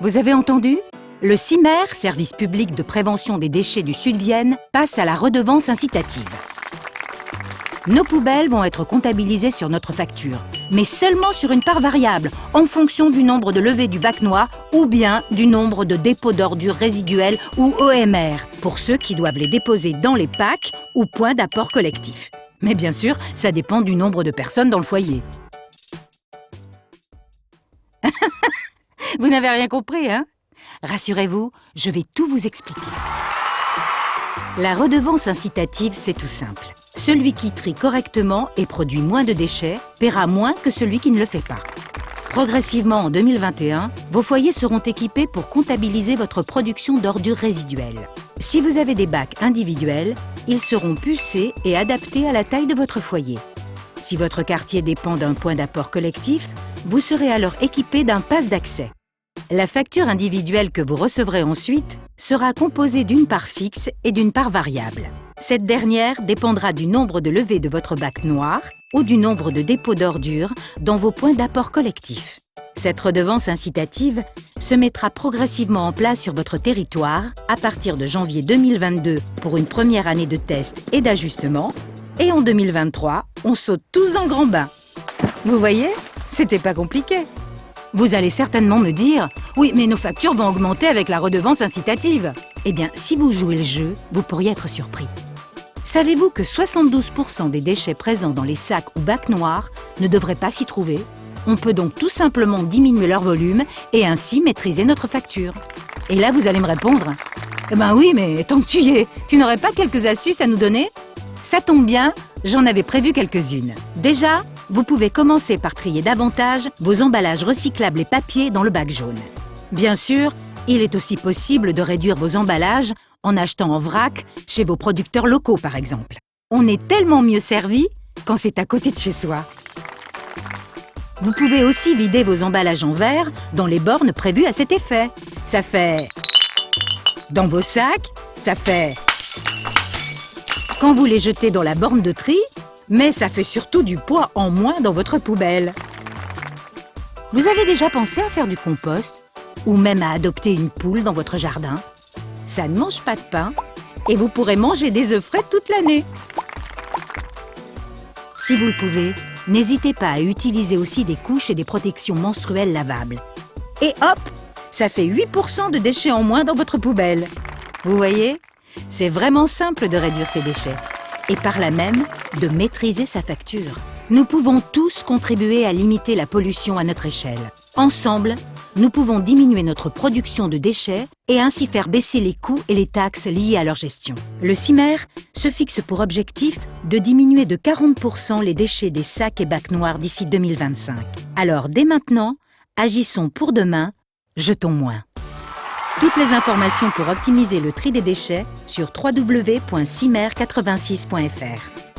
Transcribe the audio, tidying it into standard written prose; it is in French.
Vous avez entendu? Le CIMer, Service public de prévention des déchets du Sud-Vienne, passe à la redevance incitative. Nos poubelles vont être comptabilisées sur notre facture, mais seulement sur une part variable, en fonction du nombre de levées du bac noir ou bien du nombre de dépôts d'ordures résiduelles ou OMR, pour ceux qui doivent les déposer dans les packs ou points d'apport collectif. Mais bien sûr, ça dépend du nombre de personnes dans le foyer. Vous n'avez rien compris, hein? Rassurez-vous, je vais tout vous expliquer. La redevance incitative, c'est tout simple. Celui qui trie correctement et produit moins de déchets paiera moins que celui qui ne le fait pas. Progressivement, en 2021, vos foyers seront équipés pour comptabiliser votre production d'ordures résiduelles. Si vous avez des bacs individuels, ils seront pucés et adaptés à la taille de votre foyer. Si votre quartier dépend d'un point d'apport collectif, vous serez alors équipé d'un pass d'accès. La facture individuelle que vous recevrez ensuite sera composée d'une part fixe et d'une part variable. Cette dernière dépendra du nombre de levées de votre bac noir ou du nombre de dépôts d'ordures dans vos points d'apport collectifs. Cette redevance incitative se mettra progressivement en place sur votre territoire à partir de janvier 2022 pour une première année de test et d'ajustement. Et en 2023, on saute tous dans le grand bain. Vous voyez, c'était pas compliqué. Vous allez certainement me dire « Oui, mais nos factures vont augmenter avec la redevance incitative ». Eh bien, si vous jouez le jeu, vous pourriez être surpris. Savez-vous que 72% des déchets présents dans les sacs ou bacs noirs ne devraient pas s'y trouver? On peut donc tout simplement diminuer leur volume et ainsi maîtriser notre facture. Et là, vous allez me répondre « Eh ben oui, mais tant que tu y es, tu n'aurais pas quelques astuces à nous donner ?» Ça tombe bien, j'en avais prévu quelques-unes. Déjà, vous pouvez commencer par trier davantage vos emballages recyclables et papier dans le bac jaune. Bien sûr, il est aussi possible de réduire vos emballages en achetant en vrac chez vos producteurs locaux, par exemple. On est tellement mieux servi quand c'est à côté de chez soi. Vous pouvez aussi vider vos emballages en verre dans les bornes prévues à cet effet. Ça fait... Dans vos sacs, ça fait... Quand vous les jetez dans la borne de tri, mais ça fait surtout du poids en moins dans votre poubelle. Vous avez déjà pensé à faire du compost ou même à adopter une poule dans votre jardin? Ça ne mange pas de pain et vous pourrez manger des œufs frais toute l'année. Si vous le pouvez, n'hésitez pas à utiliser aussi des couches et des protections menstruelles lavables. Et hop, ça fait 8% de déchets en moins dans votre poubelle. Vous voyez? C'est vraiment simple de réduire ses déchets et par là même de maîtriser sa facture. Nous pouvons tous contribuer à limiter la pollution à notre échelle. Ensemble, nous pouvons diminuer notre production de déchets et ainsi faire baisser les coûts et les taxes liées à leur gestion. Le CIMer se fixe pour objectif de diminuer de 40% les déchets des sacs et bacs noirs d'ici 2025. Alors dès maintenant, agissons pour demain, jetons moins. Toutes les informations pour optimiser le tri des déchets sur www.cimer86.fr.